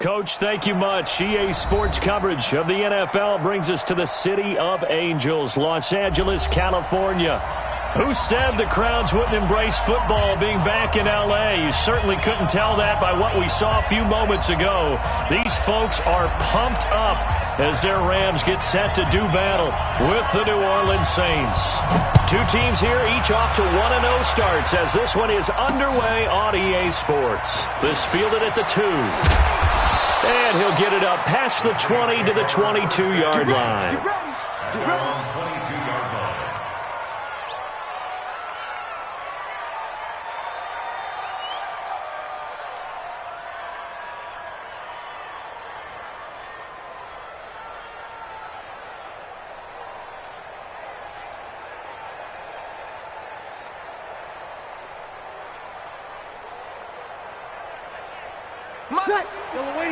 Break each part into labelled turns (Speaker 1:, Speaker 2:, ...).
Speaker 1: Coach, thank you much. EA Sports coverage of the NFL brings us to the City of Angels, Los Angeles, California. Who said the crowds wouldn't embrace football being back in L.A.? You certainly couldn't tell that by what we saw a few moments ago. These folks are pumped up as their Rams get set to do battle with the New Orleans Saints. Two teams here, each off to 1-0 starts as this one is underway on EA Sports. This fielded at the 2. And he'll get it up past the 20 to the 22-yard line.
Speaker 2: Get ready. 22-yard line.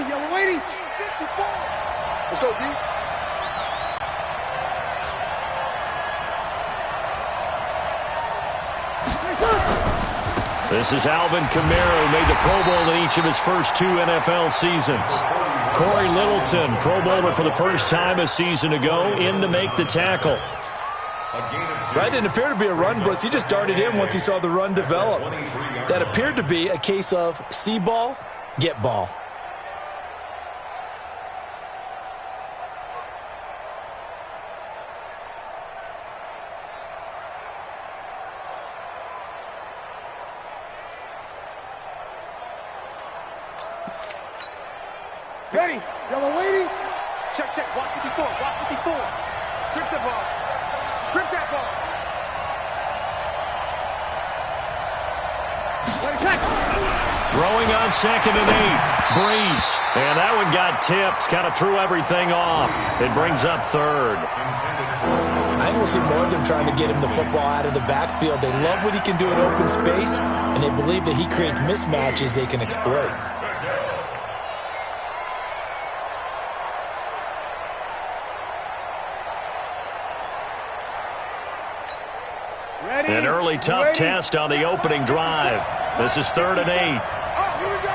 Speaker 3: Yellow waiting. 54. Let's go, D.
Speaker 1: This is Alvin Kamara, who made the Pro Bowl in each of his first 2 NFL seasons. Corey Littleton, Pro Bowler for the first time a season ago, in to make the tackle.
Speaker 4: That didn't appear to be a run blitz. He just darted in once he saw the run develop. That appeared to be a case of see ball, get ball.
Speaker 3: Ready. Yellow waiting. Check. Block 54. Strip the ball. Strip that ball.
Speaker 1: Throwing on 2nd and 8. Breeze. And that one got tipped. Kind of threw everything off. It brings up 3rd.
Speaker 4: I think we'll see more of them trying to get him the football out of the backfield. They love what he can do in open space, and they believe that he creates mismatches they can exploit.
Speaker 1: An early tough test on the opening drive. This is 3rd and 8.
Speaker 3: Here we go.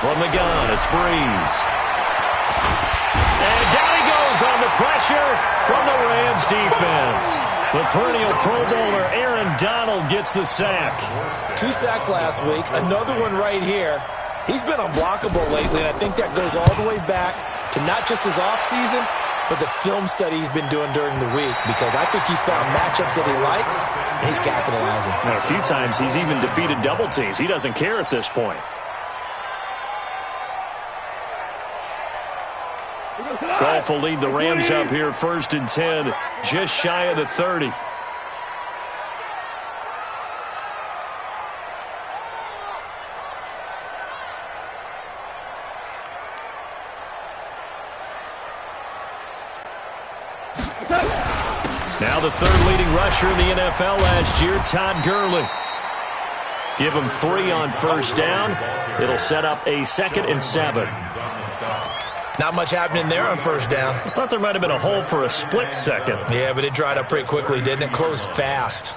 Speaker 1: From the gun, it's Breeze. And down he goes on the pressure from the Rams defense. The perennial Pro Bowler Aaron Donald gets the sack.
Speaker 4: 2 sacks last week, another one right here. He's been unblockable lately, and I think that goes all the way back to not just his offseason, but the film study he's been doing during the week, because I think he's found matchups that he likes, and he's capitalizing.
Speaker 1: Now, a few times he's even defeated double teams. He doesn't care at this point. Goff will lead the Rams up here 1st and 10, just shy of the 30. Now the 3rd leading rusher in the NFL last year, Todd Gurley. Give him 3 on 1st down. It'll set up a 2nd and 7.
Speaker 4: Not much happening there on 1st down.
Speaker 1: I thought there might have been a hole for a split second.
Speaker 4: Yeah, but it dried up pretty quickly, didn't it? Closed fast.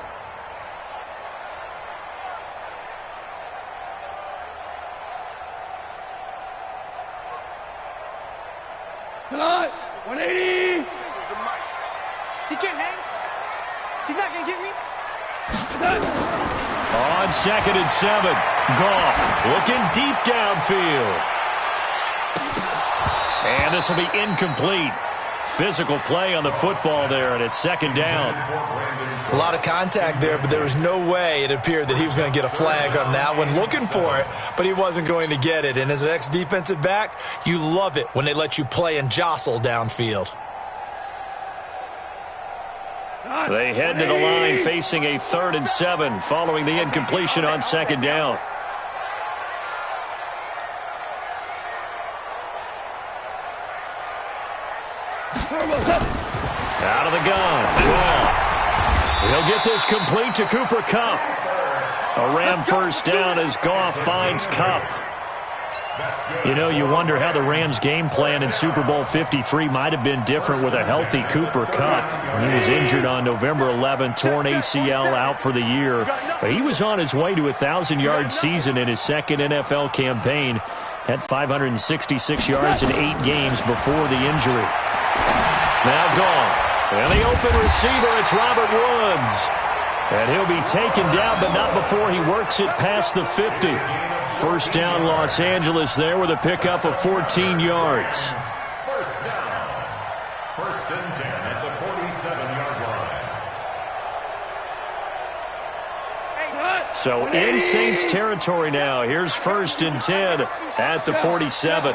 Speaker 3: Tonight, 180. He can't hang. He's not going to get me.
Speaker 1: On 2nd and 7, Goff looking deep downfield. And this will be incomplete. Physical play on the football there, and it's 2nd down.
Speaker 4: A lot of contact there, but there was no way it appeared that he was going to get a flag on that one. Looking for it, but he wasn't going to get it. And as an ex-defensive back, you love it when they let you play and jostle downfield.
Speaker 1: They head to the line facing a 3rd and 7 following the incompletion on 2nd down. Out of the gun. Goff. He'll get this complete to Cooper Kupp. A Ram 1st down as Goff finds Kupp. You know, you wonder how the Rams' game plan in Super Bowl 53 might have been different with a healthy Cooper Kupp. He was injured on November 11th, torn ACL, out for the year. But he was on his way to a 1,000-yard season in his second NFL campaign. Had 566 yards in 8 games before the injury. Now gone. And the open receiver, it's Robert Woods. And he'll be taken down, but not before he works it past the 50. First down, Los Angeles there with a pickup of 14 yards.
Speaker 2: First down. First and 10 at the 47-yard line.
Speaker 1: So in Saints territory now. Here's first and 10 at the 47.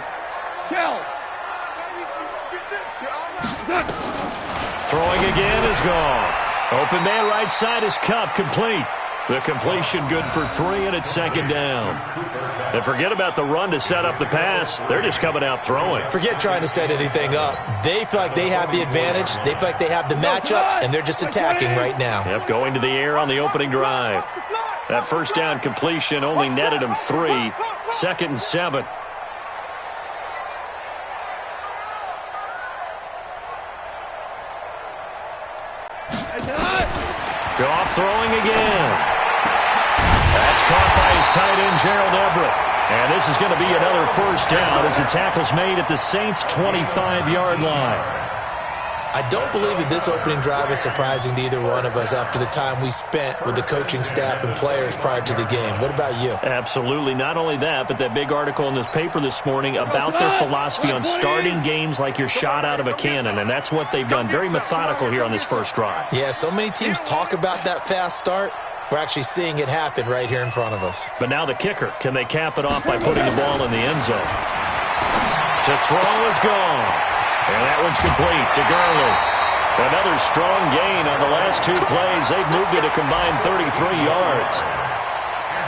Speaker 1: Throwing again is gone. Open man right side is Kupp, complete. The completion good for 3, and it's second down. And forget about the run to set up the pass. They're just coming out throwing.
Speaker 4: Forget trying to set anything up. They feel like they have the advantage. They feel like they have the matchups, and they're just attacking right now.
Speaker 1: Yep, going to the air on the opening drive. That first down completion only netted him 3. Second and 7. Goff throwing again. That's caught by his tight end, Gerald Everett. And this is going to be another first down as the tackle's made at the Saints' 25-yard line.
Speaker 4: I don't believe that this opening drive is surprising to either one of us after the time we spent with the coaching staff and players prior to the game. What about you?
Speaker 1: Absolutely. Not only that, but that big article in the paper this morning about their philosophy on starting games like you're shot out of a cannon, and that's what they've done. Very methodical here on this first drive.
Speaker 4: Yeah, so many teams talk about that fast start. We're actually seeing it happen right here in front of us.
Speaker 1: But now the kicker. Can they cap it off by putting the ball in the end zone? To throw is gone. And that one's complete to Gurley. Another strong gain on the last 2 plays. They've moved it a combined 33 yards.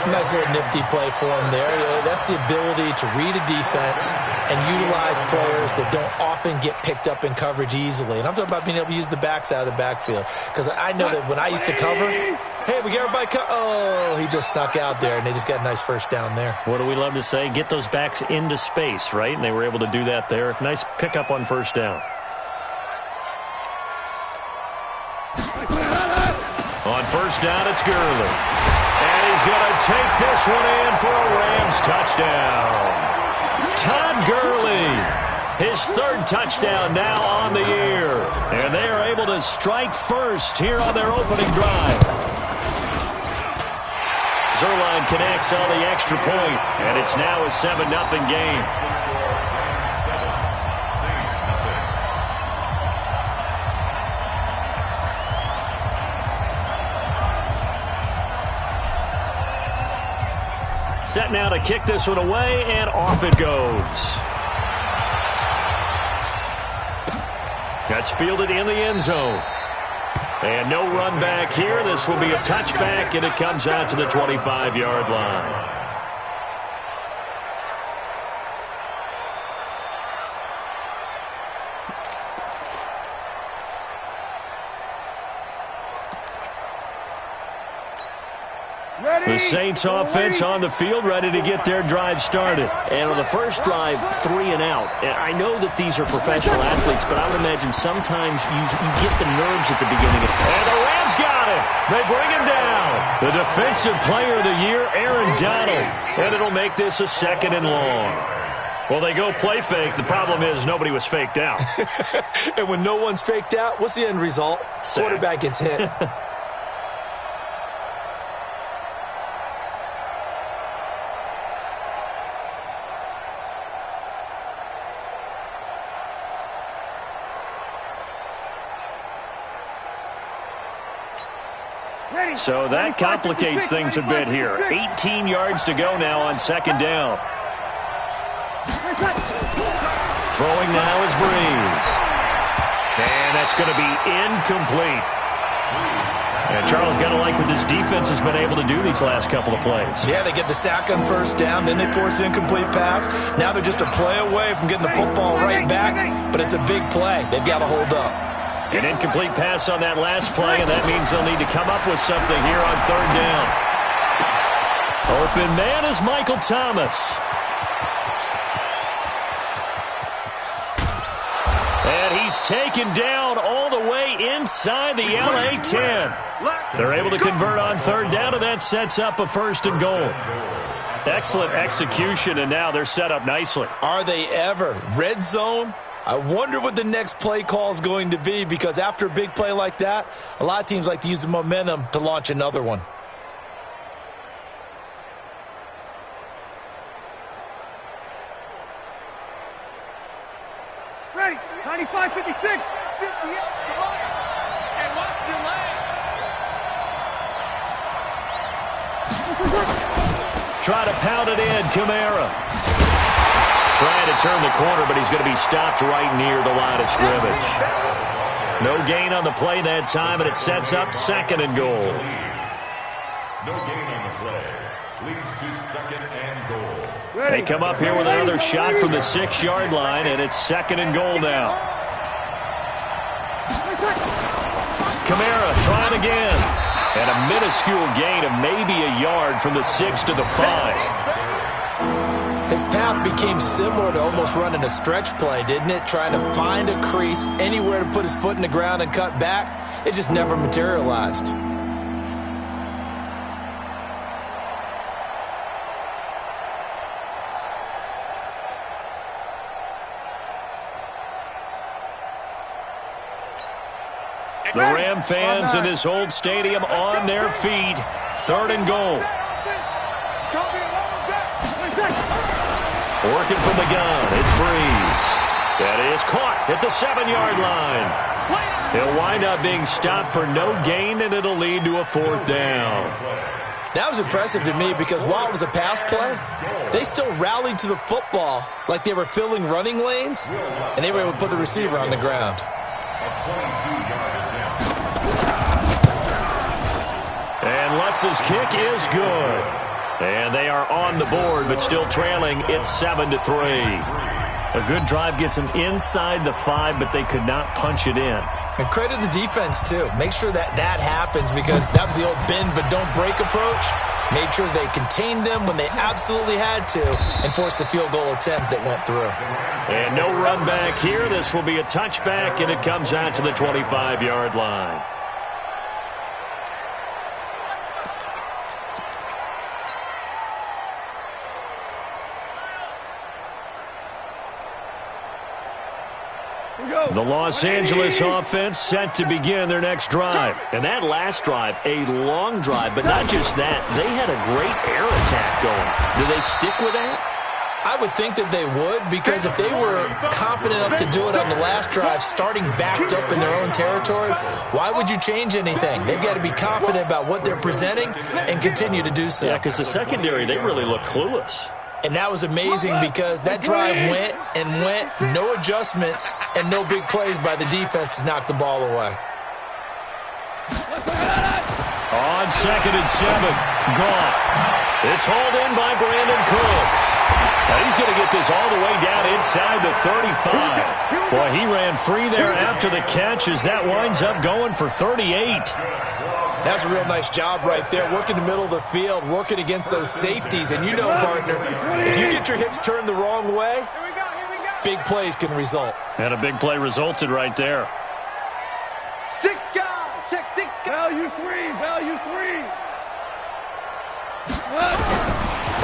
Speaker 4: Nice little nifty play for him there. That's the ability to read a defense and utilize players that don't often get picked up in coverage easily. And I'm talking about being able to use the backside of the backfield. Because I know that when I used to cover, hey, we got everybody oh, he just snuck out there, and they just got a nice first down there.
Speaker 1: What do we love to say? Get those backs into space, right? And they were able to do that there. Nice pickup on first down. On first down, it's Gurley. And he's going to take this one in for a Rams touchdown. Todd Gurley, his 3rd touchdown now on the year. And they are able to strike first here on their opening drive. Zuerlein connects on the extra point, and it's now a 7-0 game. Set now to kick this one away, and off it goes. That's fielded in the end zone. And no run back here. This will be a touchback, and it comes out to the 25-yard line. The Saints offense on the field, ready to get their drive started. And on the first drive, 3 and out. And I know that these are professional athletes, but I would imagine sometimes you get the nerves at the beginning. And the Rams got him. They bring him down. The defensive player of the year, Aaron Donald. And it'll make this a 2nd and long. Well, they go play fake. The problem is nobody was faked out.
Speaker 4: And when no one's faked out, what's the end result? Quarterback gets hit.
Speaker 1: So that complicates things a bit here. 18 yards to go now on 2nd down. Throwing now is Breeze. And that's going to be incomplete. And Charles, got to like what this defense has been able to do these last couple of plays.
Speaker 4: Yeah, they get the sack on first down, then they force an incomplete pass. Now they're just a play away from getting the football right back, but it's a big play. They've got to hold up.
Speaker 1: An incomplete pass on that last play, and that means they'll need to come up with something here on 3rd down. Open man is Michael Thomas. is taken down all the way inside the LA 10. They're able to convert on third down, and that sets up a first and goal. Excellent execution, and now they're set up nicely.
Speaker 4: Are they ever? Red zone? I wonder what the next play call is going to be, because after a big play like that, a lot of teams like to use the momentum to launch another one.
Speaker 3: Ready, 95, 56, 58, come on. And watch your leg.
Speaker 1: Try to pound it in, Kamara. Trying to turn the corner, but he's going to be stopped right near the line of scrimmage. No gain on the play that time, and it sets up second and goal.
Speaker 2: No gain on the play. Leads to second and goal.
Speaker 1: They come up here with another shot from the 6-yard line, and it's second and goal now. Kamara trying again. And a minuscule gain of maybe a yard from the 6 to the 5.
Speaker 4: His path became similar to almost running a stretch play, didn't it? Trying to find a crease, anywhere to put his foot in the ground and cut back. It just never materialized.
Speaker 1: The Ram fans in this old stadium on their feet. Third and goal. Working from the gun, it's Breeze. That is caught at the 7-yard line. He'll wind up being stopped for no gain, and it'll lead to a fourth down.
Speaker 4: That was impressive to me, because while it was a pass play, they still rallied to the football like they were filling running lanes, and they were able to put the receiver on the ground.
Speaker 1: And Lutz's kick is good. And they are on the board, but still trailing. It's 7-3. A good drive gets them inside the 5, but they could not punch it in.
Speaker 4: And credit the defense, too. Make sure that happens, because that was the old bend but don't break approach. Made sure they contained them when they absolutely had to and forced the field goal attempt that went through.
Speaker 1: And no run back here. This will be a touchback, and it comes out to the 25-yard line. The Los Angeles offense set to begin their next drive. And that last drive, a long drive, but not just that. They had a great air attack going. Do they stick with that?
Speaker 4: I would think that they would, because if they were confident enough to do it on the last drive, starting backed up in their own territory, why would you change anything? They've got to be confident about what they're presenting and continue to do so.
Speaker 1: Yeah, because the secondary, they really look clueless.
Speaker 4: And that was amazing, because that drive went and went, no adjustments, and no big plays by the defense to knock the ball away.
Speaker 1: On 2nd and 7, Goff. It's hauled in by Brandon Cooks. Now he's going to get this all the way down inside the 35. Boy, he ran free there after the catch, as that winds up going for 38.
Speaker 4: That's a real nice job right there, working the middle of the field, working against those safeties. And you know, partner, if you get your hips turned the wrong way, big plays can result.
Speaker 1: And a big play resulted right there.
Speaker 3: 6 guys, check 6 guys. Value 3, value 3.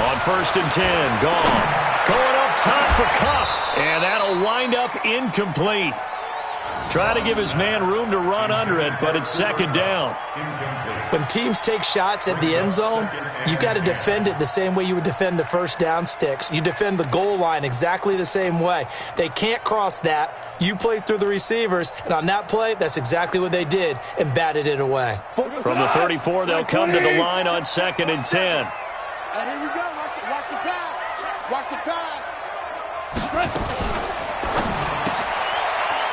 Speaker 1: On 1st and 10, Goff going up top for Kupp, and that'll wind up incomplete. Trying to give his man room to run under it, but it's 2nd down.
Speaker 4: When teams take shots at the end zone, you've got to defend it the same way you would defend the first down sticks. You defend the goal line exactly the same way. They can't cross that. You play through the receivers, and on that play, that's exactly what they did, and batted it away.
Speaker 1: From the 34, they'll come to the line on 2nd and 10.
Speaker 3: Here we go. Watch the pass. Watch the pass.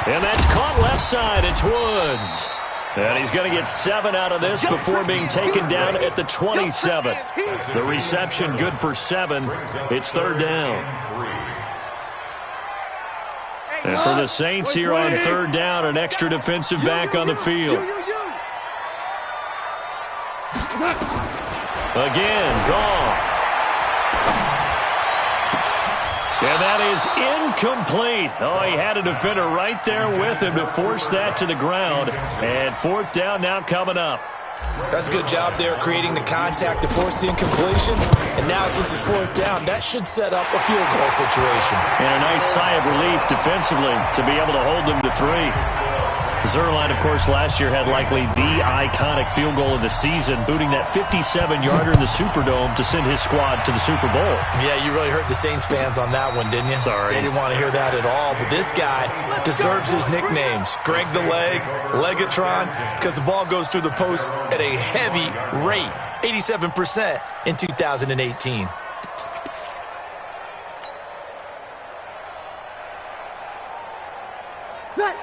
Speaker 1: And that's caught left side. It's Woods. And he's going to get 7 out of this before being taken down at the 27. The reception good for 7. It's 3rd down. And for the Saints here on 3rd down, an extra defensive back on the field. Again, Goff. And that is incomplete. Oh, he had a defender right there with him to force that to the ground. And fourth down now coming up.
Speaker 4: That's a good job there creating the contact to force the incompletion. And now since it's fourth down, that should set up a field goal situation.
Speaker 1: And a nice sigh of relief defensively to be able to hold them to 3. Zuerlein, of course, last year had likely the iconic field goal of the season, booting that 57-yarder in the Superdome to send his squad to the Super Bowl.
Speaker 4: Yeah, you really hurt the Saints fans on that one, didn't you?
Speaker 1: Sorry.
Speaker 4: They didn't want to hear that at all. But this guy deserves his nicknames. Greg the Leg, Legatron, because the ball goes through the post at a heavy rate, 87% in 2018.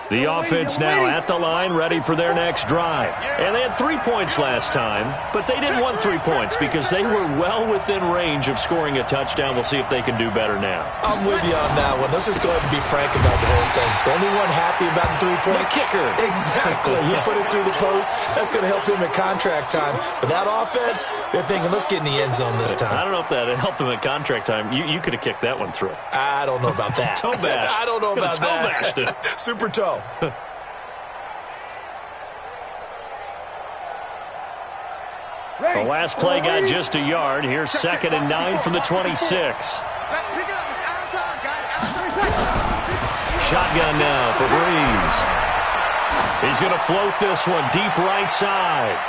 Speaker 1: The offense now at the line, ready for their next drive. And they had 3 points last time, but they didn't want 3 points because they were well within range of scoring a touchdown. We'll see if they can do better now.
Speaker 4: I'm with you on that one. Let's just go ahead and be frank about the whole thing. The only one happy about the 3-point
Speaker 1: kicker.
Speaker 4: Exactly. He put it through the post. That's going to help him at contract time. But that offense, they're thinking, let's get in the end zone this time.
Speaker 1: I don't know if that helped him at contract time. You could have kicked that one through.
Speaker 4: I don't know about that.
Speaker 1: Toe bash.
Speaker 4: I don't know about
Speaker 1: toe
Speaker 4: that.
Speaker 1: Bashed it.
Speaker 4: Super toe.
Speaker 1: The last play got just a yard. Here's 2nd and 9 from the 26. Shotgun now for Breeze. He's going to float this one deep right side.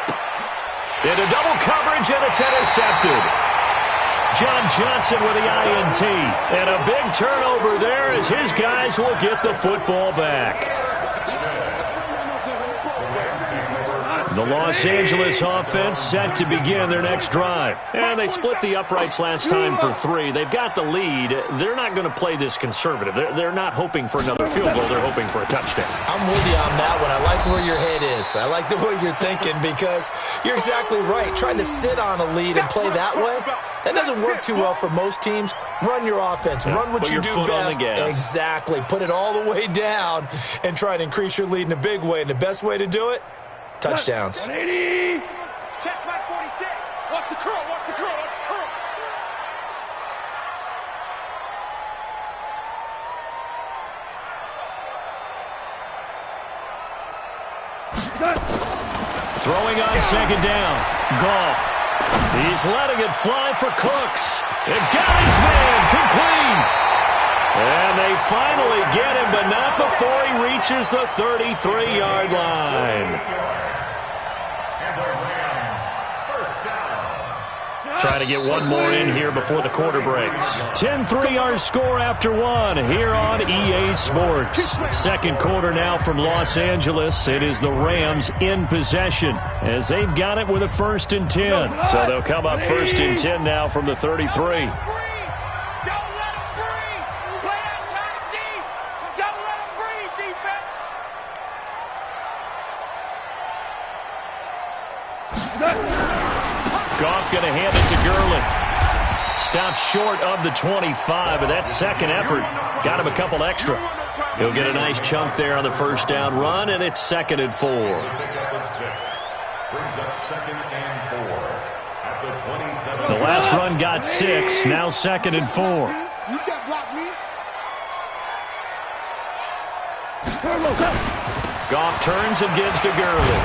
Speaker 1: Into double coverage, and it's intercepted. John Johnson with the INT. And a big turnover there as his guys will get the football back. The Los Angeles offense set to begin their next drive. And they split the uprights last time for 3. They've got the lead. They're not going to play this conservative. They're not hoping for another field goal. They're hoping for a touchdown.
Speaker 4: I'm with you on that one. I like where your head is. I like the way you're thinking because you're exactly right. Trying to sit on a lead and play that way, that doesn't work too well for most teams. Run your offense. Run what you do best. Exactly. Put it all the way down and try to increase your lead in a big way. And the best way to do it, touchdowns.
Speaker 3: 180. Check back 46. Watch the curl. Watch the curl. Watch the curl.
Speaker 1: Throwing on 2nd down. Goff. He's letting it fly for Cooks. And got his man complete. And they finally get him, but not before he reaches the 33-yard line. Trying to get one more in here before the quarter breaks. 10-3 our score after 1 here on EA Sports. Second quarter now from Los Angeles. It is the Rams in possession as they've got it with a 1st and 10. So they'll come up 1st and 10 now from the 33. Goff going to hand it to Gurley. Stops short of the 25, but that second effort got him a couple extra. He'll get a nice chunk there on the 1st down run, and it's 2nd and 4.
Speaker 2: Brings up 2nd and 4 at the 27.
Speaker 1: The last run got 6, now 2nd and 4.
Speaker 3: You can't block me.
Speaker 1: Goff turns and gives to Gurley.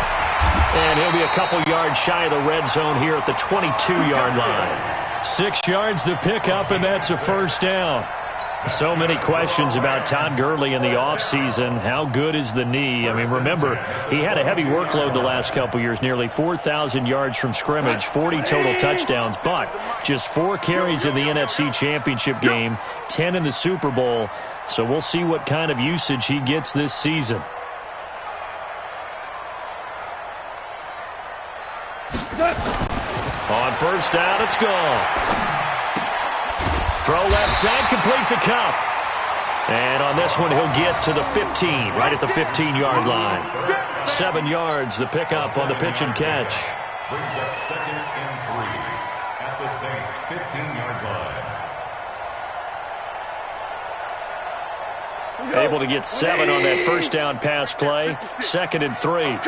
Speaker 1: And he'll be a couple yards shy of the red zone here at the 22-yard line. 6 yards the pickup, and that's a 1st down. So many questions about Todd Gurley in the offseason. How good is the knee? I mean, remember, he had a heavy workload the last couple years, nearly 4,000 yards from scrimmage, 40 total touchdowns, but just 4 carries in the NFC Championship game, 10 in the Super Bowl. So we'll see what kind of usage he gets this season. On 1st down, it's gone. Throw left side, complete to Kupp. And on this one, he'll get to the 15, right at the 15-yard line. 7 yards, the pickup on the pitch and catch.
Speaker 2: Brings up 2nd and 3 at the Saints' 15-yard line.
Speaker 1: Able to get 7 on that 1st down pass play. 2nd and 3.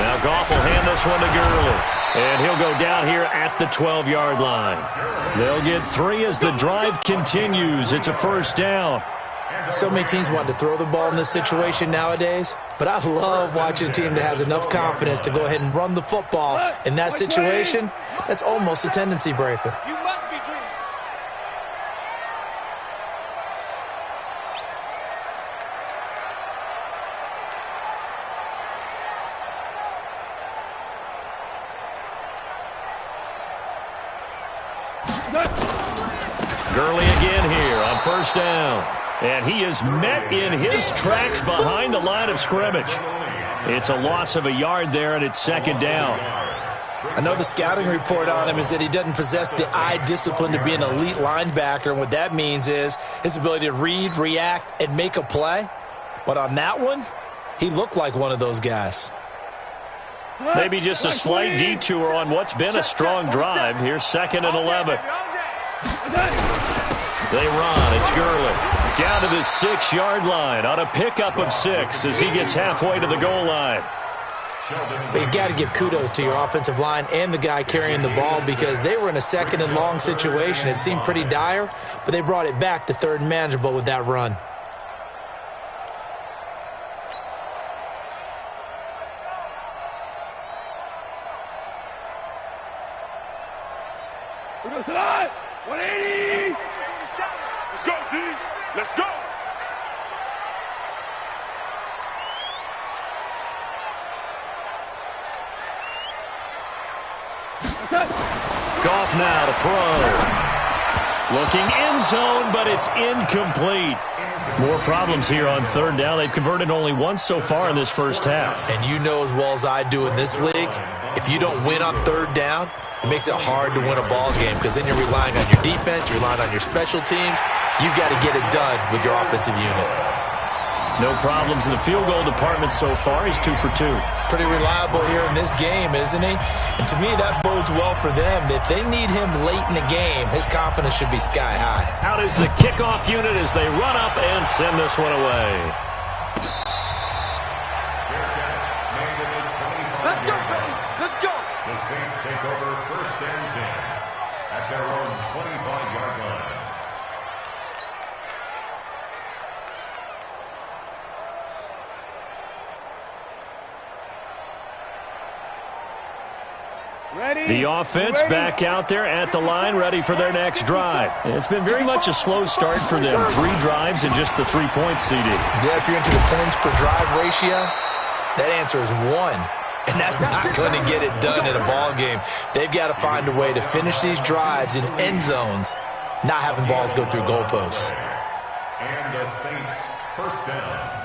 Speaker 1: Now Goff will hand this one to Gurley. And he'll go down here at the 12-yard line. They'll get 3 as the drive continues. It's a first down.
Speaker 4: So many teams want to throw the ball in this situation nowadays, but I love watching a team that has enough confidence to go ahead and run the football in that situation. That's almost a tendency breaker.
Speaker 3: You must be dreaming.
Speaker 1: Gurley again here on first down. And he is met in his tracks behind the line of scrimmage. It's a loss of a yard there, and it's second down.
Speaker 4: Another scouting report on him is that he doesn't possess the eye discipline to be an elite linebacker. And what that means is his ability to read, react, and make a play. But on that one, he looked like one of those guys.
Speaker 1: Maybe just a slight detour on what's been a strong drive. Here's 2nd and 11. They run. It's Gurley. Down to the 6-yard line on a pickup of 6 as he gets halfway to the goal line.
Speaker 4: But you got to give kudos to your offensive line and the guy carrying the ball because they were in a 2nd and long situation. It seemed pretty dire, but they brought it back to 3rd and manageable with that run.
Speaker 3: Tonight, 180. Let's go, D. Let's go.
Speaker 1: Goff now to throw. Looking end zone, but it's incomplete. More problems here on 3rd down. They've converted only once so far in this first half.
Speaker 4: And you know as well as I do in this league, if you don't win on 3rd down, it makes it hard to win a ball game because then you're relying on your defense, you're relying on your special teams. You've got to get it done with your offensive unit.
Speaker 1: No problems in the field goal department so far. He's 2 for 2.
Speaker 4: Pretty reliable here in this game, isn't he? And to me, that bodes well for them. If they need him late in the game, his confidence should be sky high.
Speaker 1: Out is the kickoff unit as they run up and send this one away.
Speaker 3: Let's go, baby. Let's go.
Speaker 2: The Saints take over 1st and 10 at their own 25-yard line.
Speaker 3: Ready?
Speaker 1: The offense back out there at the line, ready for their next drive. It's been very much a slow start for them. 3 drives and just the 3 points seeded.
Speaker 4: Yeah, if you're into the points per drive ratio, that answer is 1. And that's not going to get it done in a ball game. They've got to find a way to finish these drives in end zones, not having balls go through goalposts.
Speaker 2: And the Saints, 1st down.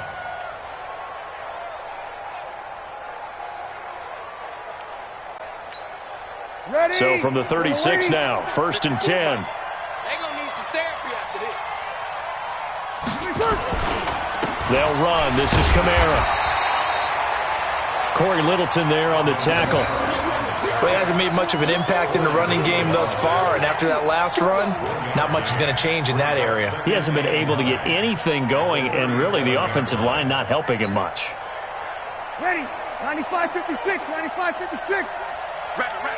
Speaker 3: Ready?
Speaker 1: So from the 36 now, 1st and 10.
Speaker 3: They're going to need some therapy after this.
Speaker 1: They'll run. This is Kamara. Corey Littleton there on the tackle.
Speaker 4: Well, he hasn't made much of an impact in the running game thus far, and after that last run, not much is going to change in that area.
Speaker 1: He hasn't been able to get anything going, and really the offensive line not helping him much.
Speaker 3: Ready? 95-56. 95-56. Rapid.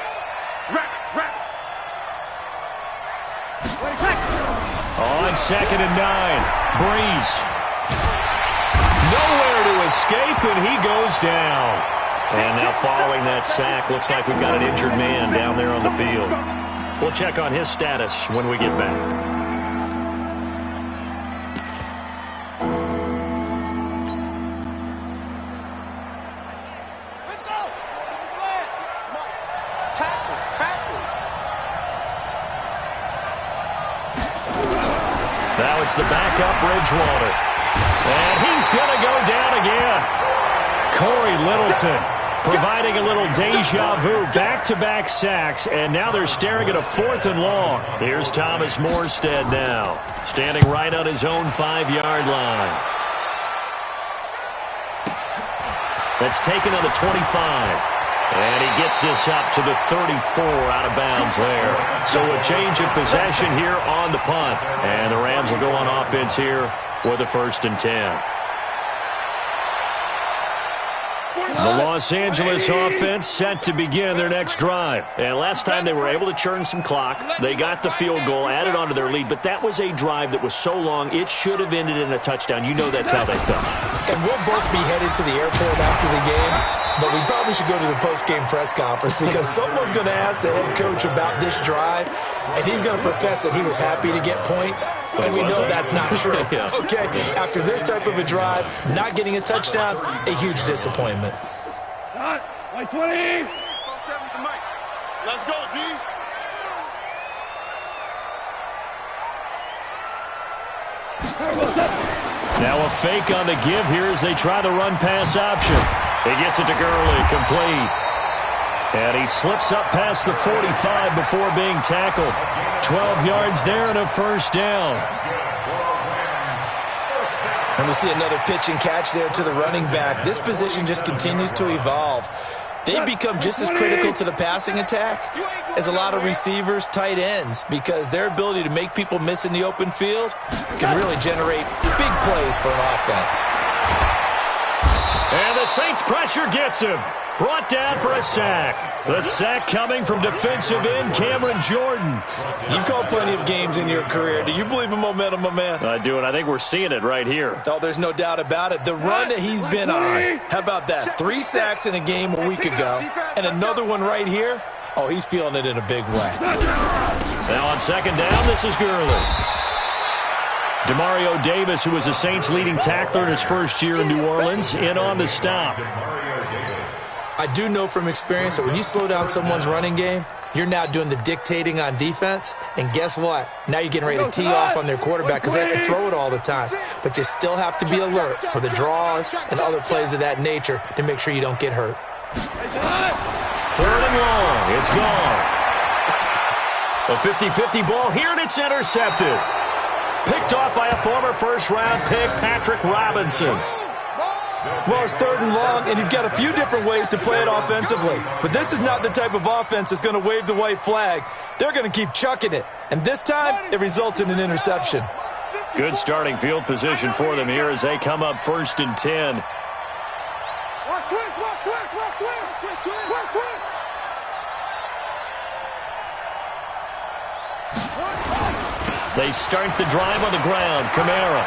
Speaker 1: On 2nd and 9, Breeze. Nowhere to escape, and he goes down. And now following that sack, looks like we've got an injured man down there on the field. We'll check on his status when we get back.
Speaker 3: Let's go. Tackle.
Speaker 1: Now it's the backup Bridgewater. And he's going to go down again. Corey Littleton providing a little deja vu. Back-to-back sacks, and now they're staring at a 4th and long. Here's Thomas Morstead now, standing right on his own 5-yard line. That's taken on the 25. And he gets this up to the 34 out of bounds there. So a change of possession here on the punt. And the Rams will go on offense here for the 1st and 10. The Los Angeles offense set to begin their next drive. And last time they were able to churn some clock. They got the field goal, added on to their lead. But that was a drive that was so long, it should have ended in a touchdown. You know that's how they felt.
Speaker 4: And we'll both be headed to the airport after the game. But we probably should go to the post-game press conference because someone's going to ask the head coach about this drive, and he's going to profess that he was happy to get points. And we know that's not true.
Speaker 1: Yeah.
Speaker 4: Okay, after this type of a drive, not getting a touchdown, a huge disappointment.
Speaker 3: White 20. Let's go, D.
Speaker 1: Now a fake on the give here as they try the run-pass option. He gets it to Gurley, complete. And he slips up past the 45 before being tackled. 12 yards there and a first down.
Speaker 4: And we see another pitch and catch there to the running back. This position just continues to evolve. They become just as critical to the passing attack as a lot of receivers, tight ends, because their ability to make people miss in the open field can really generate big plays for an offense.
Speaker 1: And the Saints pressure gets him. Brought down for a sack. The sack coming from defensive end Cameron Jordan.
Speaker 4: You've called plenty of games in your career. Do you believe in momentum, my man?
Speaker 1: I do, and I think we're seeing it right here.
Speaker 4: Oh, there's no doubt about it. The run that he's been on, how about that? 3 sacks in a game a week ago, and another one right here. Oh, he's feeling it in a big way.
Speaker 1: Now on second down, this is Gurley. Demario Davis, who was the Saints' leading tackler in his first year in New Orleans, in on the stop.
Speaker 4: I do know from experience that when you slow down someone's running game, you're now doing the dictating on defense. And guess what? Now you're getting ready to tee off on their quarterback because they have to throw it all the time. But you still have to be alert for the draws and other plays of that nature to make sure you don't get hurt.
Speaker 1: 3rd and long. It's gone. A 50-50 ball here, and it's intercepted. Picked off by a former first-round pick, Patrick Robinson.
Speaker 4: Well, it's 3rd and long, and you've got a few different ways to play it offensively. But this is not the type of offense that's going to wave the white flag. They're going to keep chucking it. And this time, it results in an interception.
Speaker 1: Good starting field position for them here as they come up 1st and 10. They start the drive on the ground. Kamara.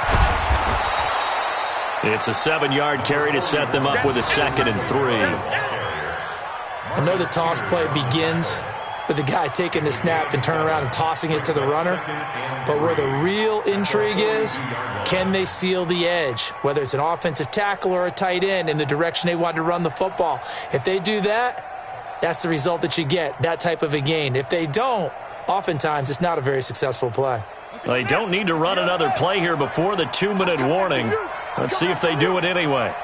Speaker 1: It's a 7-yard carry to set them up with a 2nd and 3.
Speaker 4: I know the toss play begins with the guy taking the snap and turning around and tossing it to the runner. But where the real intrigue is, can they seal the edge? Whether it's an offensive tackle or a tight end in the direction they want to run the football. If they do that, that's the result that you get, that type of a gain. If they don't, oftentimes it's not a very successful play.
Speaker 1: They don't need to run another play here before the 2-minute warning. Let's see if they do it anyway.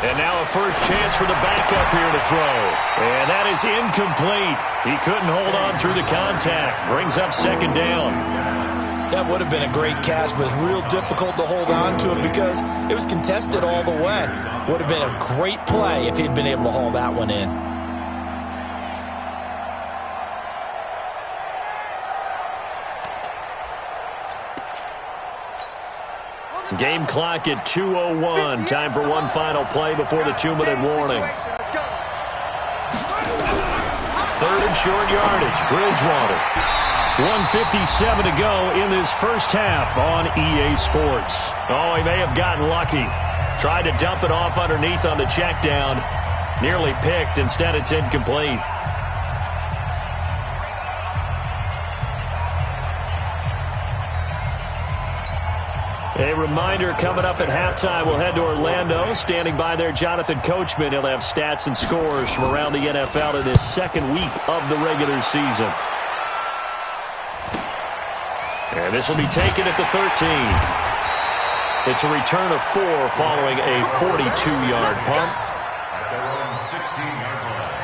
Speaker 1: And now a first chance for the backup here to throw. And that is incomplete. He couldn't hold on through the contact. Brings up 2nd down.
Speaker 4: That would have been a great catch, but it's real difficult to hold on to it because it was contested all the way. Would have been a great play if he'd been able to haul that one in.
Speaker 1: Game clock at 2:01. Time for one final play before the 2-minute warning. 3rd and short yardage. Bridgewater. 1:57 to go in this first half on EA Sports. Oh, he may have gotten lucky. Tried to dump it off underneath on the check down. Nearly picked. Instead, it's incomplete. A reminder coming up at halftime, we'll head to Orlando. Standing by there, Jonathan Coachman. He'll have stats and scores from around the NFL in this 2nd week of the regular season. And this will be taken at the 13. It's a return of 4 following a 42-yard punt.
Speaker 2: At their own 16-yard line.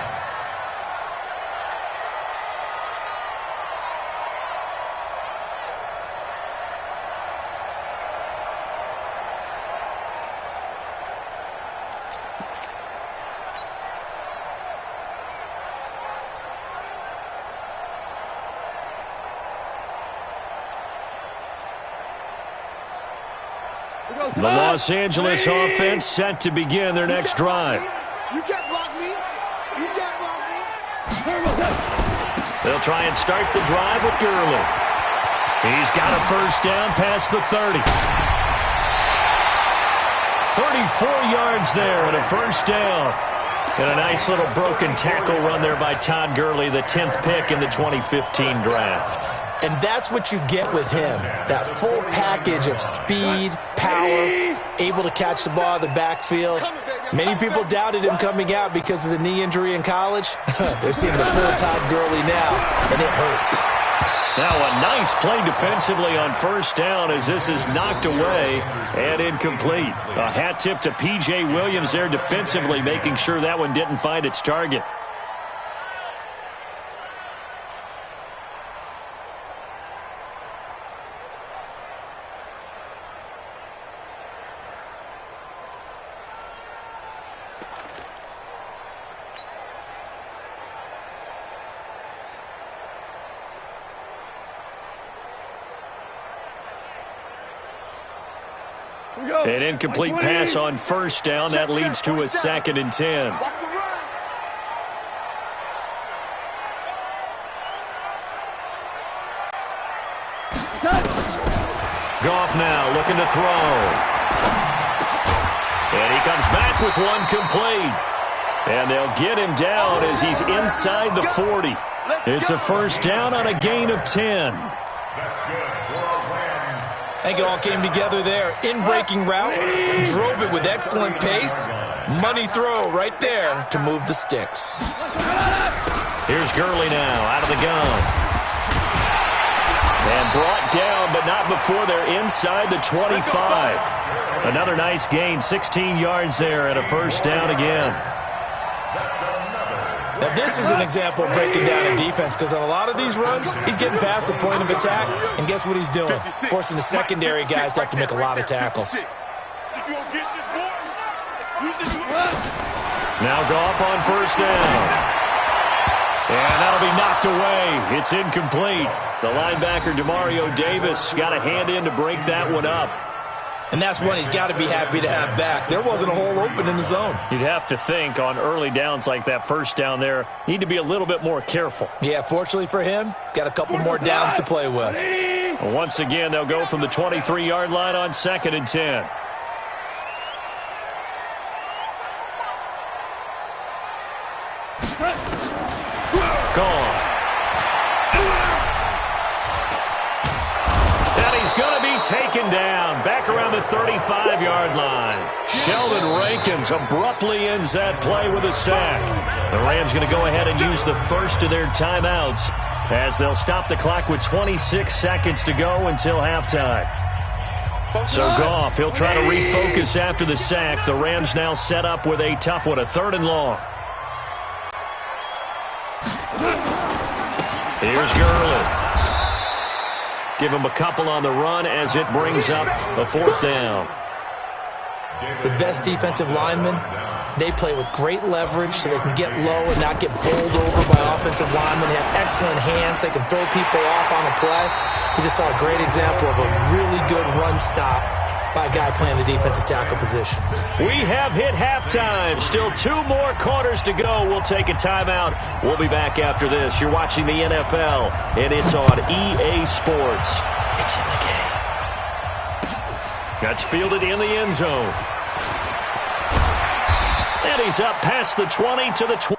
Speaker 1: The Los Angeles offense set to begin their next drive.
Speaker 3: You can't block me. You can't block me.
Speaker 1: They'll try and start the drive with Gurley. He's got a first down past the 30. 34 yards there and a first down. And a nice little broken tackle run there by Todd Gurley, the 10th pick in the 2015 draft.
Speaker 4: And that's what you get with him, that full package of speed, power, able to catch the ball out of the backfield. Many people doubted him coming out because of the knee injury in college. They're seeing the full Todd Gurley now, and it hurts.
Speaker 1: Now a nice play defensively on first down as this is knocked away and incomplete. A hat tip to P.J. Williams there defensively, making sure that one didn't find its target. An incomplete pass on first down. That leads to a 2nd and 10. Goff now looking to throw. And he comes back with one complete. And they'll get him down as he's inside the 40. It's a first down on a gain of 10.
Speaker 2: That's good for our Rams.
Speaker 4: I think it all came together there. In-breaking route, drove it with excellent pace. Money throw right there to move the sticks.
Speaker 1: Here's Gurley now out of the gun. And brought down, but not before they're inside the 25. Another nice gain, 16 yards there and a first down again.
Speaker 4: Now, this is an example of breaking down a defense because on a lot of these runs, he's getting past the point of attack, and guess what he's doing? Forcing the secondary guys to have to make a lot of tackles.
Speaker 1: Now Goff on first down. And that'll be knocked away. It's incomplete. The linebacker, Demario Davis, got a hand in to break that one up.
Speaker 4: And that's one he's got to be happy to have back. There wasn't a hole open in the zone.
Speaker 1: You'd have to think on early downs like that first down there, need to be a little bit more careful.
Speaker 4: Yeah, fortunately for him, got a couple more downs to play with.
Speaker 1: Once again, they'll go from the 23-yard line on 2nd and 10. Gone. And he's going to be taken down back around the 35-yard line. Sheldon Rankins abruptly ends that play with a sack. The Rams going to go ahead and use the first of their timeouts as they'll stop the clock with 26 seconds to go until halftime. So Goff, he'll try to refocus after the sack. The Rams now set up with a tough one, a 3rd and long. Here's Gurley. Give him a couple on the run as it brings up a 4th down.
Speaker 4: The best defensive linemen, they play with great leverage so they can get low and not get bowled over by offensive linemen. They have excellent hands. They can throw people off on a play. We just saw a great example of a really good run stop by a guy playing the defensive tackle position.
Speaker 1: We have hit halftime. Still 2 more quarters to go. We'll take a timeout. We'll be back after this. You're watching the NFL, and it's on EA Sports. It's in the game. That's fielded in the end zone. And he's up past the 20 to the 20.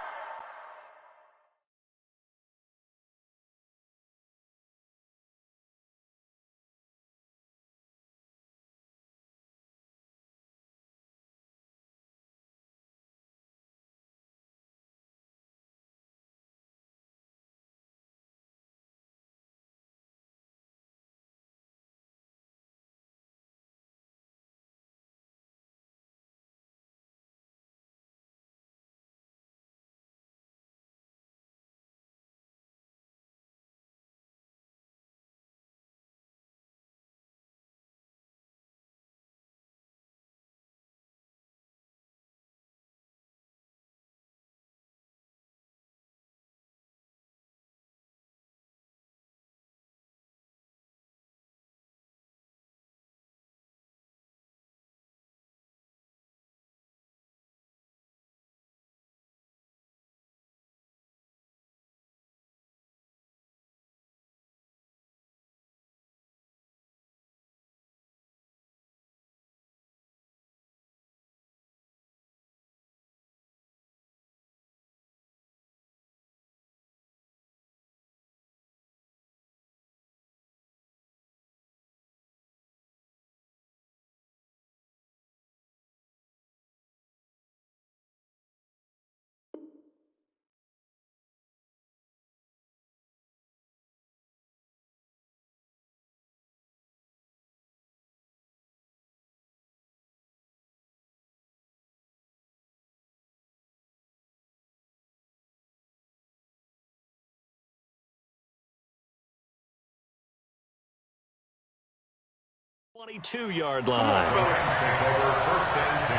Speaker 1: 22-yard line.
Speaker 2: Ravens take over 1st and 10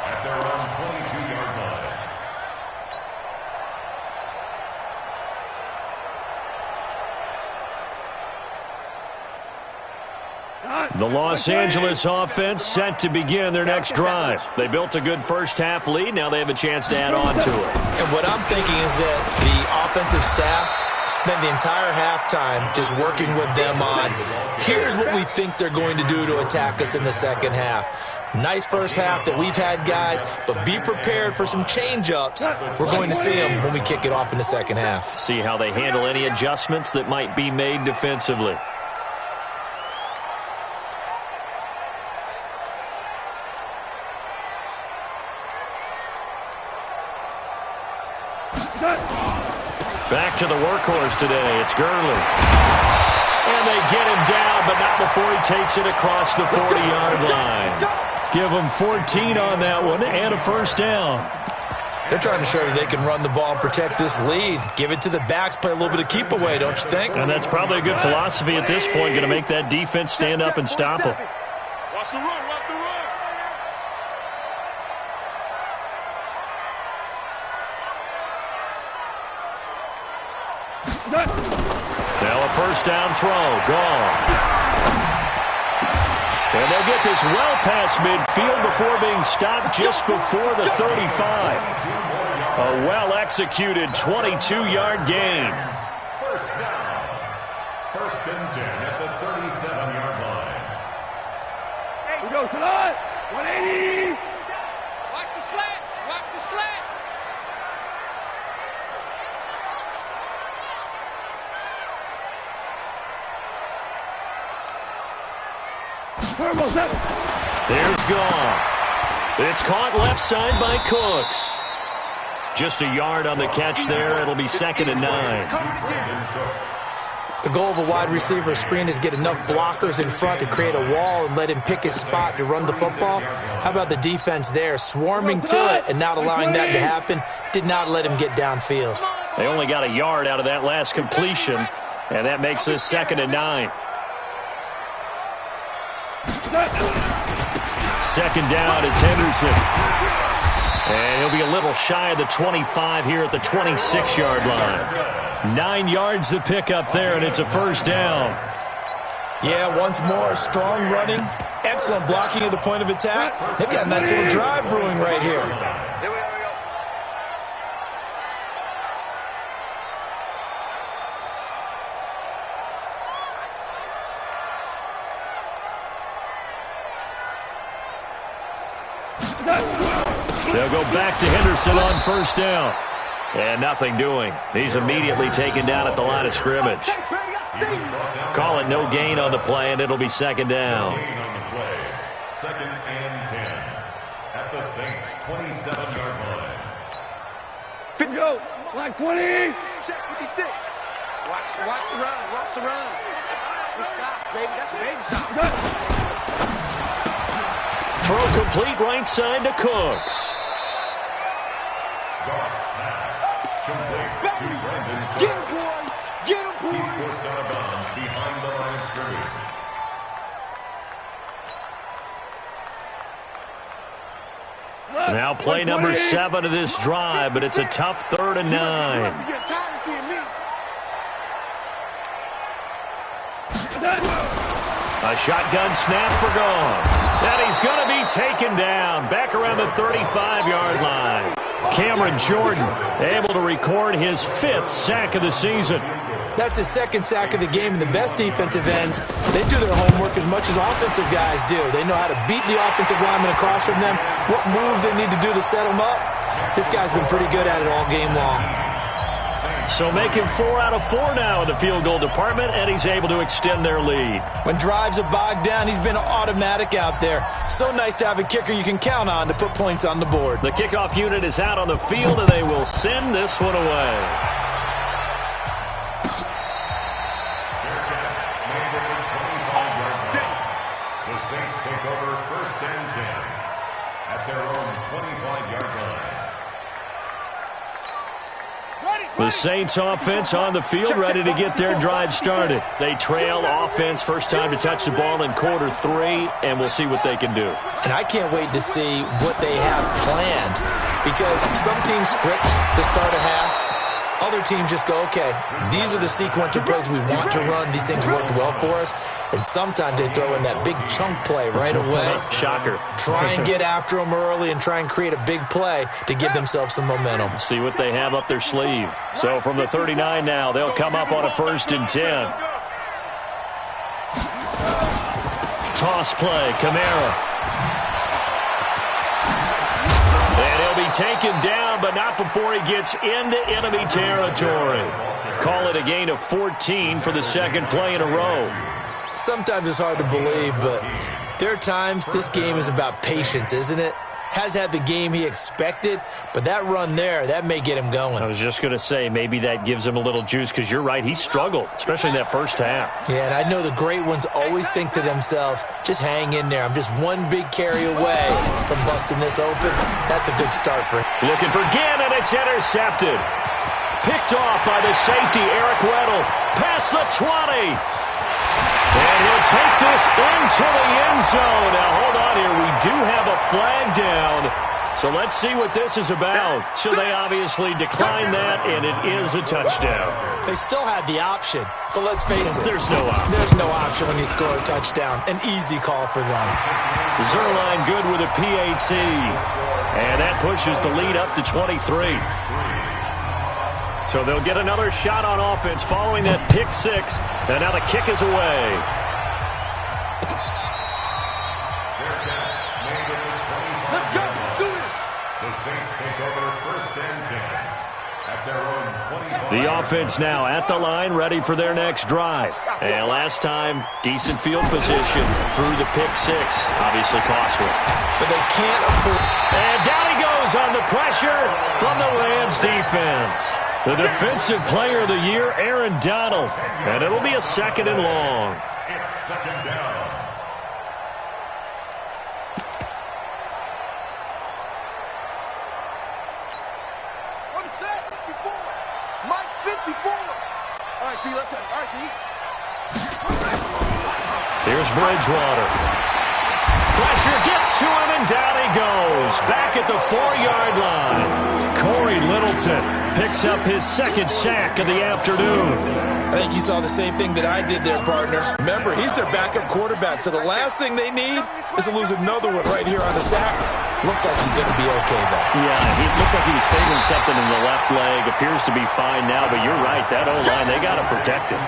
Speaker 2: at their own 22-yard line.
Speaker 1: The Los Angeles offense set to begin their next drive. They built a good first-half lead. Now they have a chance to add on to it.
Speaker 4: And what I'm thinking is that the offensive staff spent the entire halftime just working with them on, here's what we think they're going to do to attack us in the second half. Nice first half that we've had, guys, but be prepared for some change-ups. We're going to see them when we kick it off in the second half.
Speaker 1: See how they handle any adjustments that might be made defensively. Back to the workhorse today. It's Gurley. And they get him down, but not before he takes it across the 40-yard line. Give him 14 on that one and a first down.
Speaker 4: They're trying to show that they can run the ball and protect this lead. Give it to the backs, play a little bit of keep away, don't you think?
Speaker 1: And that's probably a good philosophy at this point, going to make that defense stand up and stop him.
Speaker 3: Watch the run, watch the run.
Speaker 1: Now a first down throw. Gone. And they'll get this well past midfield before being stopped just before the 35. A well-executed 22-yard gain.
Speaker 2: First down. 1st and 10 at the 37-yard line.
Speaker 3: We go to the 180. Watch the slats, watch the slats.
Speaker 1: There's Goff. It's caught left side by Cooks. Just a yard on the catch there. It'll be 2nd and 9.
Speaker 4: The goal of a wide receiver screen is get enough blockers in front to create a wall and let him pick his spot to run the football. How about the defense there? Swarming to it and not allowing that to happen. Did not let him get downfield.
Speaker 1: They only got a yard out of that last completion, and that makes this 2nd and 9. 2nd down, it's Henderson. And he'll be a little shy of the 25 here at the 26-yard line. 9 yards to pick up there, and it's a first down.
Speaker 4: Yeah, once more, strong running, excellent blocking at the point of attack. They've got a nice little drive brewing right here.
Speaker 3: Here we go.
Speaker 1: They'll go back to Henderson on first down. And nothing doing. He's immediately taken down at the line of scrimmage. Call it no gain on the play, and it'll be 2nd down.
Speaker 2: Gain on the play. 2nd and 10 at the Saints' 27-yard line.
Speaker 3: Fit go. Line 20. Check 56. Watch the run. Watch the run. Good shot, baby. That's a baby shot.
Speaker 1: Throw complete right side to Cooks.
Speaker 2: Goff's pass complete to Brandon Cooks.
Speaker 3: Get him, boy. Get him, boy.
Speaker 2: He's forced out of bounds behind the line of scrimmage.
Speaker 1: Now play number 7 of this drive, but it's a tough 3rd and 9.
Speaker 3: Get tired of seeing me.
Speaker 1: A shotgun snap for Goff. And he's going to be taken down back around the 35-yard line. Cameron Jordan able to record his 5th sack of the season.
Speaker 4: That's his 2nd sack of the game, and the best defensive ends, they do their homework as much as offensive guys do. They know how to beat the offensive lineman across from them, what moves they need to do to set them up. This guy's been pretty good at it all game long.
Speaker 1: So making 4 out of 4 now in the field goal department, and he's able to extend their lead.
Speaker 4: When drives are bogged down, he's been automatic out there. So nice to have a kicker you can count on to put points on the board.
Speaker 1: The kickoff unit is out on the field, and they will send this one away.
Speaker 2: The Saints take over 1st and 10 at their own 25-yard line.
Speaker 3: Ready.
Speaker 1: The Saints offense on the field, ready to get their drive started. They trail offense, first time to touch the ball in quarter 3, and we'll see what they can do.
Speaker 4: And I can't wait to see what they have planned, because some teams script to start a half. Other teams just go, okay, these are the sequential plays we want to run. These things worked well for us. And sometimes they throw in that big chunk play right away.
Speaker 1: Shocker.
Speaker 4: Try and get after them early and try and create a big play to give themselves some momentum.
Speaker 1: See what they have up their sleeve. So from the 39 now, they'll come up on a 1st and 10. Toss play, Kamara. And he'll be taken down, but not before he gets into enemy territory. Call it a gain of 14 for the second play in a row.
Speaker 4: Sometimes it's hard to believe, but there are times this game is about patience, isn't it? Has had the game he expected, but that run there, that may get him going.
Speaker 1: I was just going to say, maybe that gives him a little juice, because you're right, he struggled, especially in that first half.
Speaker 4: Yeah, and I know the great ones always think to themselves, just hang in there. I'm just one big carry away from busting this open. That's a good start for him.
Speaker 1: Looking for Gannon, it's intercepted. Picked off by the safety, Eric Weddle. Past the 20. And he'll take this into the end zone. Now, hold on here. We do have a flag down. So let's see what this is about. So they obviously declined that, and it is a touchdown.
Speaker 4: They still had the option, but let's face it.
Speaker 1: There's no option.
Speaker 4: There's no option when you score a touchdown. An easy call for them.
Speaker 1: Zuerlein good with a PAT. And that pushes the lead up to 23. So they'll get another shot on offense following that pick 6. And now the kick is away.
Speaker 3: Let's go. Do it.
Speaker 2: The Saints take over 1st and 10 at their own 25.
Speaker 1: The offense now at the line, ready for their next drive. And last time, decent field position through the pick 6. Obviously costly.
Speaker 4: But they can't afford.
Speaker 1: And down he goes on the pressure from the Rams defense. The defensive player of the year, Aaron Donald. And it'll be a 2nd and long.
Speaker 2: It's 2nd down.
Speaker 3: On the set. 54. Mike 54. All right, T, let's go. All right, T.
Speaker 1: Here's Bridgewater. Pressure gets to him, and down he goes. Back at the 4-yard line. Corey Littleton picks up his 2nd sack of the afternoon.
Speaker 4: I think you saw the same thing that I did there, partner. Remember, he's their backup quarterback, so the last thing they need is to lose another one right here on the sack. Looks like he's going to be okay, though.
Speaker 1: Yeah, he looked like he was favoring something in the left leg. Appears to be fine now, but you're right. That O-line, they got to protect him.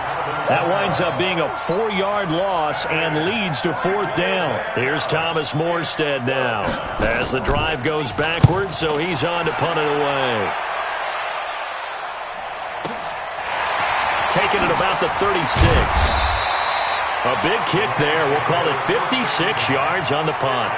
Speaker 1: That winds up being a 4-yard loss and leads to 4th down. Here's Thomas Morstead now as the drive goes backwards, so he's on to punt it away. Taking it about the 36. A big kick there. We'll call it 56 yards on the punt.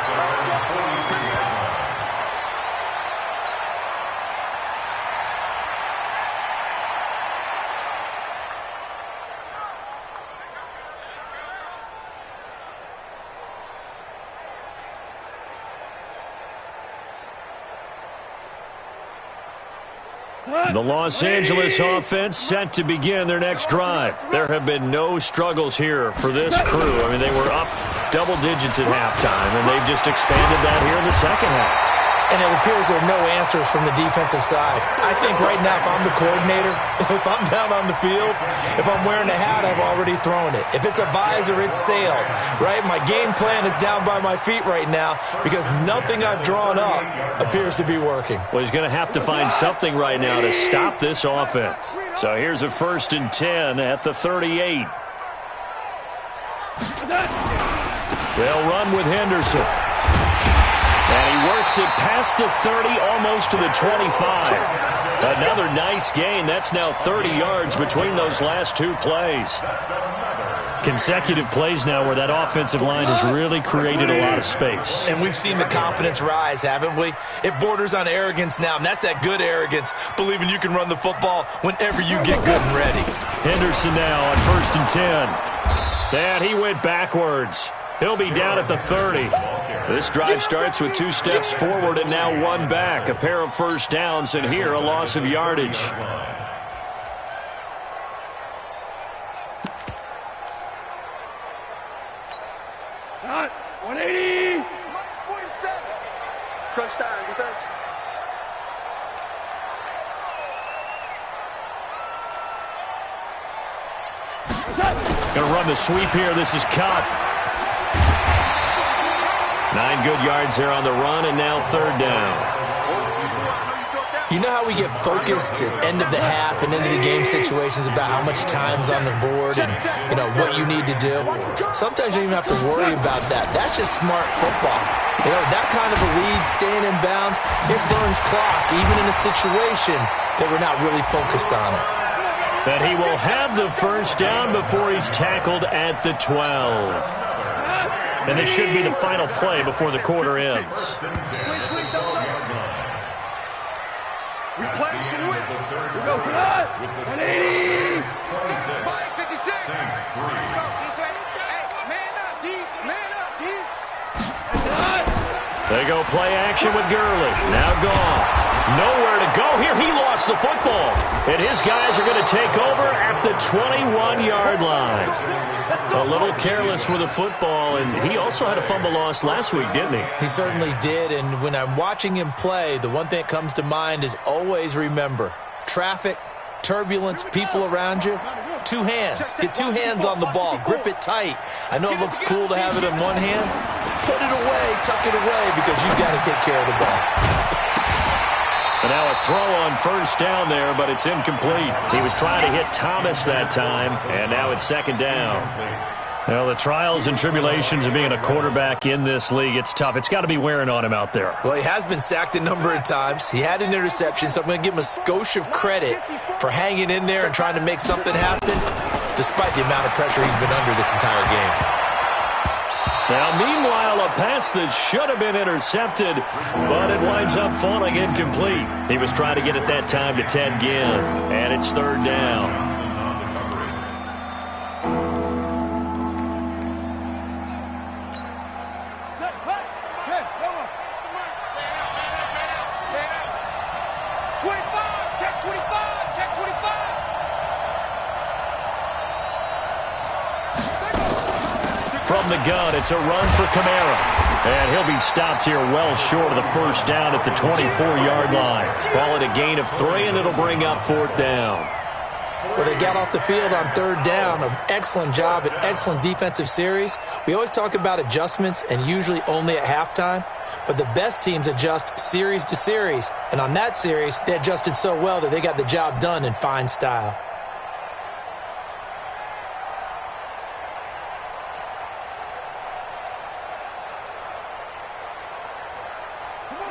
Speaker 1: The Los Angeles offense set to begin their next drive. There have been no struggles here for this crew. I mean, they were up double digits at halftime, and they've just expanded that here in the second half.
Speaker 4: And it appears there are no answers from the defensive side. I think right now, if I'm the coordinator, if I'm down on the field, if I'm wearing a hat, I've already thrown it. If it's a visor, it's sailed, right? My game plan is down by my feet right now because nothing I've drawn up appears to be working.
Speaker 1: Well, he's going to have to find something right now to stop this offense. So here's a 1st and 10 at the 38. They'll run with Henderson. And he works it past the 30, almost to the 25. Another nice gain. That's now 30 yards between those last 2 plays. Consecutive plays now where that offensive line has really created a lot of space.
Speaker 4: And we've seen the confidence rise, haven't we? It borders on arrogance now, and that's that good arrogance, believing you can run the football whenever you get good and ready.
Speaker 1: Henderson now on 1st and 10. And he went backwards. He'll be down at the 30. This drive starts with 2 steps forward and now 1 back. A pair of first downs, and here a loss of yardage.
Speaker 3: 180. 47. Crunch time, defense.
Speaker 1: Going to run the sweep here. This is Kupp. 9 good yards there on the run, and now third down.
Speaker 4: You know how we get focused at end of the half and end of the game situations about how much time's on the board and, you know, what you need to do? Sometimes you don't even have to worry about that. That's just smart football. You know, that kind of a lead, staying in bounds, it burns clock, even in a situation that we're not really focused on it.
Speaker 1: But he will have the first down before he's tackled at the 12. And this should be the final play before the quarter ends.
Speaker 3: We play to win. We go for that. 180. 56. Let's go, defense. Hey, man up, D. Man up, D.
Speaker 1: They go play action with Gurley. Now gone. Nowhere to go here. He lost the football. And his guys are going to take over at the 21-yard line. A little careless with the football, and he also had a fumble loss last week, didn't he?
Speaker 4: He certainly did, and when I'm watching him play, the one thing that comes to mind is always remember, traffic, turbulence, people around you, 2 hands. Get 2 hands on the ball. Grip it tight. I know it looks cool to have it in one hand. Put it away, tuck it away, because you've got to take care of the ball.
Speaker 1: And now a throw on first down there, but it's incomplete. He was trying to hit Thomas that time, and now it's second down. Well, the trials and tribulations of being a quarterback in this league, it's tough. It's got to be wearing on him out there.
Speaker 4: Well, he has been sacked a number of times. He had an interception, so I'm going to give him a skosh of credit for hanging in there and trying to make something happen, despite the amount of pressure he's been under this entire game.
Speaker 1: Now, meanwhile, a pass that should have been intercepted, but it winds up falling incomplete. He was trying to get it that time to Ted Ginn, and it's third down. From the gun, it's a run for Kamara. And he'll be stopped here well short of the first down at the 24-yard line. Call it a gain of 3, and it'll bring up fourth down.
Speaker 4: Well, they got off the field on third down. An excellent job, an excellent defensive series. We always talk about adjustments, and usually only at halftime. But the best teams adjust series to series. And on that series, they adjusted so well that they got the job done in fine style.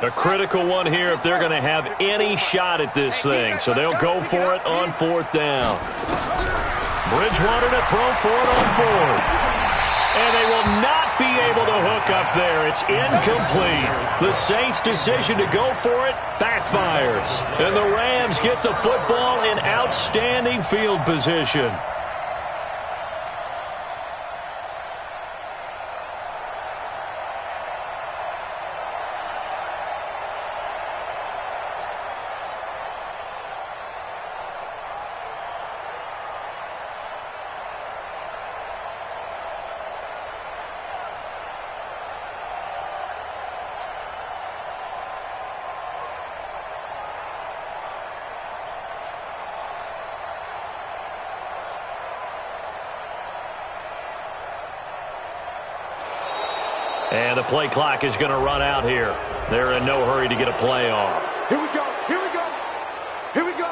Speaker 1: A critical one here if they're going to have any shot at this thing. So they'll go for it on fourth down. Bridgewater to throw for it on fourth. And they will not be able to hook up there. It's incomplete. The Saints' decision to go for it backfires. And the Rams get the football in outstanding field position. And the play clock is going to run out here. They're in no hurry to get a play off.
Speaker 3: Here we go. Here we go. Here we go.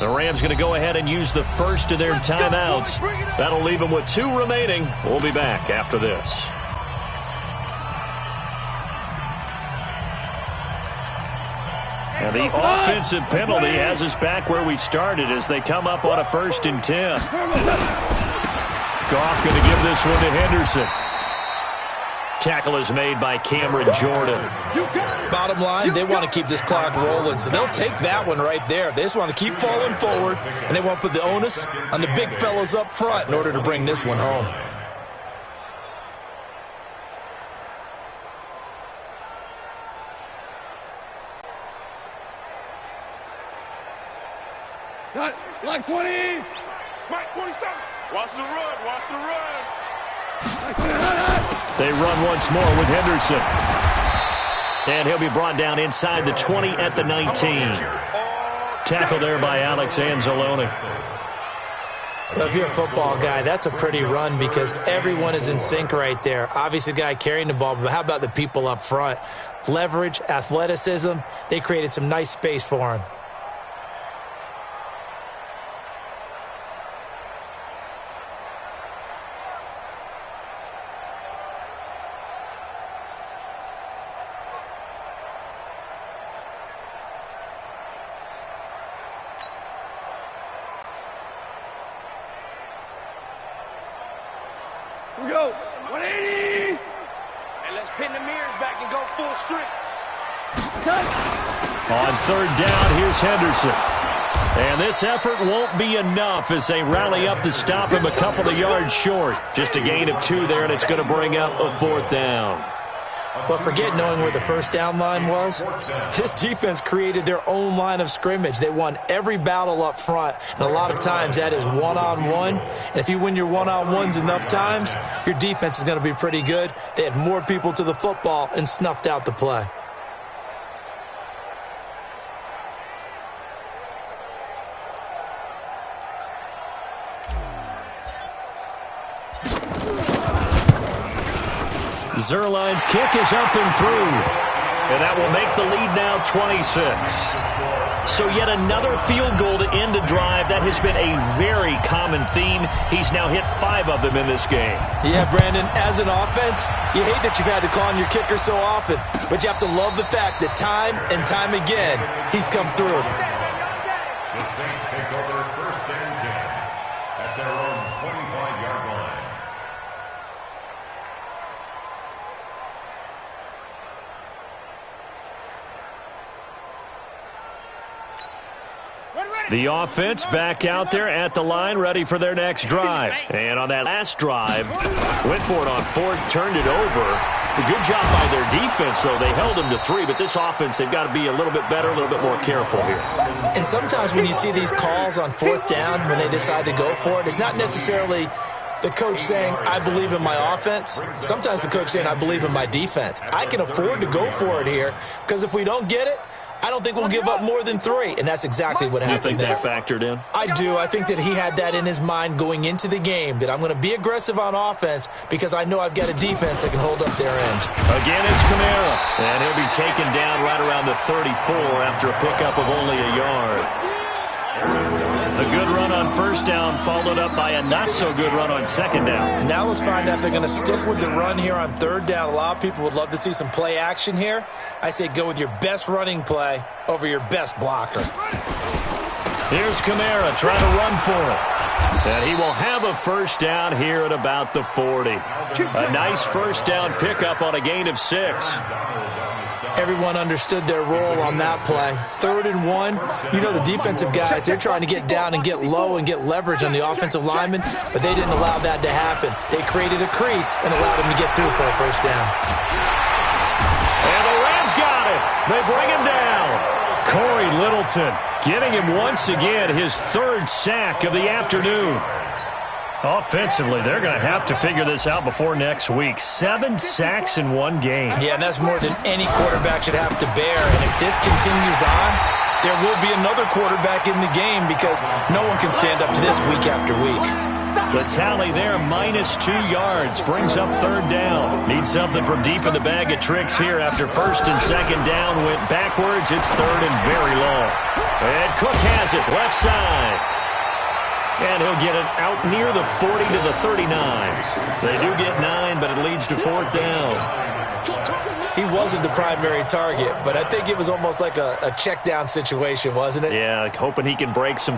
Speaker 1: The Rams going to go ahead and use the first of their timeouts. That'll leave them with 2 remaining. We'll be back after this. And the offensive penalty has us back where we started as they come up on a 1st and 10. Goff going to give this one to Henderson. Tackle is made by Cameron Jordan.
Speaker 4: Bottom line, they want to keep this clock rolling, so they'll take that one right there. They just want to keep falling forward, and they want to put the onus on the big fellas up front in order to bring this one home.
Speaker 3: Like 20. Mike 27. Watch the run. Watch the run.
Speaker 1: They run once more with Henderson. And he'll be brought down inside the 20 at the 19. Tackle there by Alex Anzalone.
Speaker 4: Well, if you're a football guy, that's a pretty run because everyone is in sync right there. Obviously, the guy carrying the ball, but how about the people up front? Leverage, athleticism, they created some nice space for him.
Speaker 3: We go. 180. And let's pin the mirrors back and go full strength.
Speaker 1: On 3rd down, here's Henderson. And this effort won't be enough as they rally up to stop him a couple of yards short. Just a gain of 2 there, and it's going to bring up a 4th down.
Speaker 4: Well, forget knowing where the 1st down line was. This defense created their own line of scrimmage. They won every battle up front, and a lot of times that is one-on-one. And if you win your one-on-ones enough times, your defense is going to be pretty good. They had more people to the football and snuffed out the play.
Speaker 1: Zuerlein's kick is up and through. And that will make the lead now 26. So yet another field goal to end a drive. That has been a very common theme. He's now hit 5 of them in this game.
Speaker 4: Yeah, Brandon, as an offense, you hate that you've had to call on your kicker so often. But you have to love the fact that time and time again, he's come through.
Speaker 2: The Saints take over 1st and 10 at their own 25-yard line.
Speaker 1: The offense back out there at the line, ready for their next drive. And on that last drive, went for it on 4th, turned it over. A good job by their defense, though. They held them to 3, but this offense, they've got to be a little bit better, a little bit more careful here.
Speaker 4: And sometimes when you see these calls on 4th down, when they decide to go for it, it's not necessarily the coach saying, I believe in my offense. Sometimes the coach saying, I believe in my defense. I can afford to go for it here because if we don't get it, I don't think we'll give up more than 3, and that's exactly what happened there.
Speaker 1: You think that factored in?
Speaker 4: I do. I think that he had that in his mind going into the game, that I'm going to be aggressive on offense because I know I've got a defense that can hold up their end.
Speaker 1: Again, it's Kamara, and he'll be taken down right around the 34 after a pickup of only a yard. The good run on 1st down followed up by a not-so-good run on 2nd down.
Speaker 4: Now let's find out if they're going to stick with the run here on 3rd down. A lot of people would love to see some play action here. I say go with your best running play over your best blocker.
Speaker 1: Here's Kamara trying to run for it. And he will have a 1st down here at about the 40. A nice 1st down pickup on a gain of 6.
Speaker 4: Everyone understood their role on that play. 3rd and 1. You know the defensive guys, they're trying to get down and get low and get leverage on the offensive lineman, but they didn't allow that to happen. They created a crease and allowed him to get through for a 1st down.
Speaker 1: And the Rams got it. They bring him down. Corey Littleton getting him once again his 3rd sack of the afternoon. Offensively, they're going to have to figure this out before next week. 7 sacks in 1 game.
Speaker 4: Yeah, and that's more than any quarterback should have to bear. And if this continues on, there will be another quarterback in the game because no one can stand up to this week after week.
Speaker 1: The tally there, -2 yards, brings up third down. Need something from deep in the bag of tricks here after first and second down went backwards. It's third and very long. And Cook has it, left side. And he'll get it out near the 40 to the 39. They do get 9, but it leads to fourth down.
Speaker 4: He wasn't the primary target, but I think it was almost like a check down situation, wasn't it?
Speaker 1: Yeah, hoping he can break some